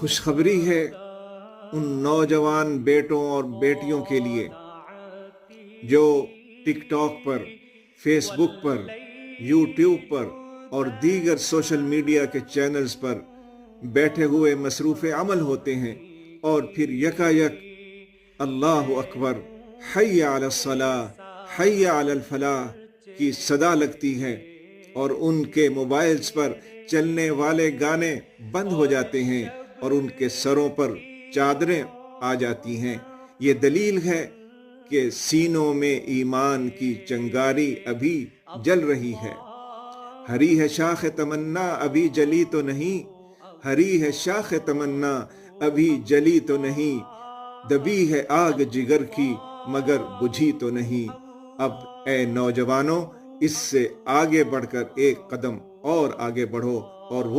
خوشخبری ہے ان نوجوان بیٹوں اور بیٹیوں کے لیے جو ٹک ٹاک پر، فیس بک پر، یوٹیوب پر اور دیگر سوشل میڈیا کے چینلز پر بیٹھے ہوئے مصروف عمل ہوتے ہیں، اور پھر یکا یک اللہ اکبر، حی علی الصلاح، حی علی الفلاح کی صدا لگتی ہے اور ان کے موبائلز پر چلنے والے گانے بند ہو جاتے ہیں اور ان کے سروں پر چادریں آ جاتی ہیں۔ یہ دلیل ہے کہ سینوں میں ایمان کی چنگاری ابھی جل رہی ہے۔ ہری ہے شاخ تمنا ابھی جلی تو نہیں، ہری ہے شاخ تمنا ابھی جلی تو نہیں، دبی ہے آگ جگر کی مگر بجھی تو نہیں۔ اب اے نوجوانوں، اس سے آگے بڑھ کر ایک قدم اور آگے بڑھو اور وہ